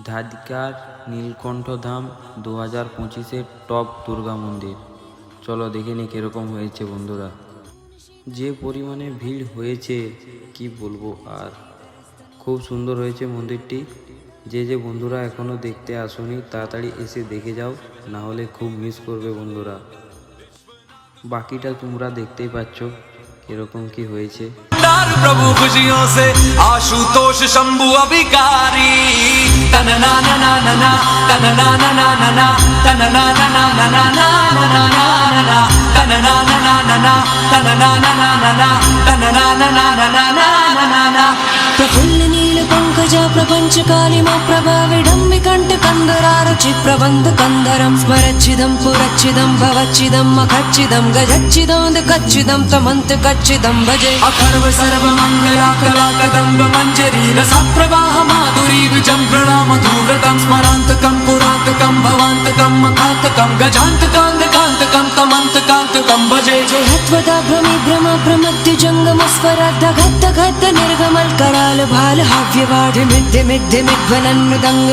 ধাদিকার নীলকণ্ঠ ধাম 2025-এর top Durga মন্দির। চলো দেখে নি কীরকম হয়েছে বন্ধুরা। যে পরিমাণে ভিড় হয়েছে কি বলবো, আর খুব সুন্দর হয়েছে মন্দিরটি। যে বন্ধুরা এখনও দেখতে আসোনি তাড়াতাড়ি এসে দেখে যাও, না হলে খুব মিস করবে বন্ধুরা। বাকিটা তোমরা দেখতেই পাচ্ছ এরকম কি হয়েছে। प्रभु खुशियों से आशुतोष शंभु अभिकारी तन ना ना ना ना ना तन ना ना ना ना ना तन ना ना ना ना ना ना ना ना तन ना ना ना ना ना तन ना ना ना ना ना तन ना ना ना ना ना ना ना प्रफुल्ल नील पंकजा प्रपंच कालिमा प्रभाविडम्बि कंठ कंदरारुचि प्रबंध कंदरं स्मरच्चिदं पुरच्चिदं भवच्चिदं मखच्चिदं गजच्चिदं कच्चिदं तमन्त कच्चिदं भजे अथर्व सर्व मंगला कला कदम्ब मंजरी रसप्रवाह माधुरी विजं प्रणाम धूव्रतं स्मरान्तकं पुरान्तकं भवान्तकं मखान्तकं गजान्तकान्तकान्तकं तमन्तकान्तकं भजे जयत्वदा भ्रमि भ्रम प्रमद्य जङ्गमस्वराद्ध घत्त घत्त निर्गमल कराल भाल हव्यवाढ मिद्य मिद्य मिद्वलन् मृदङ्ग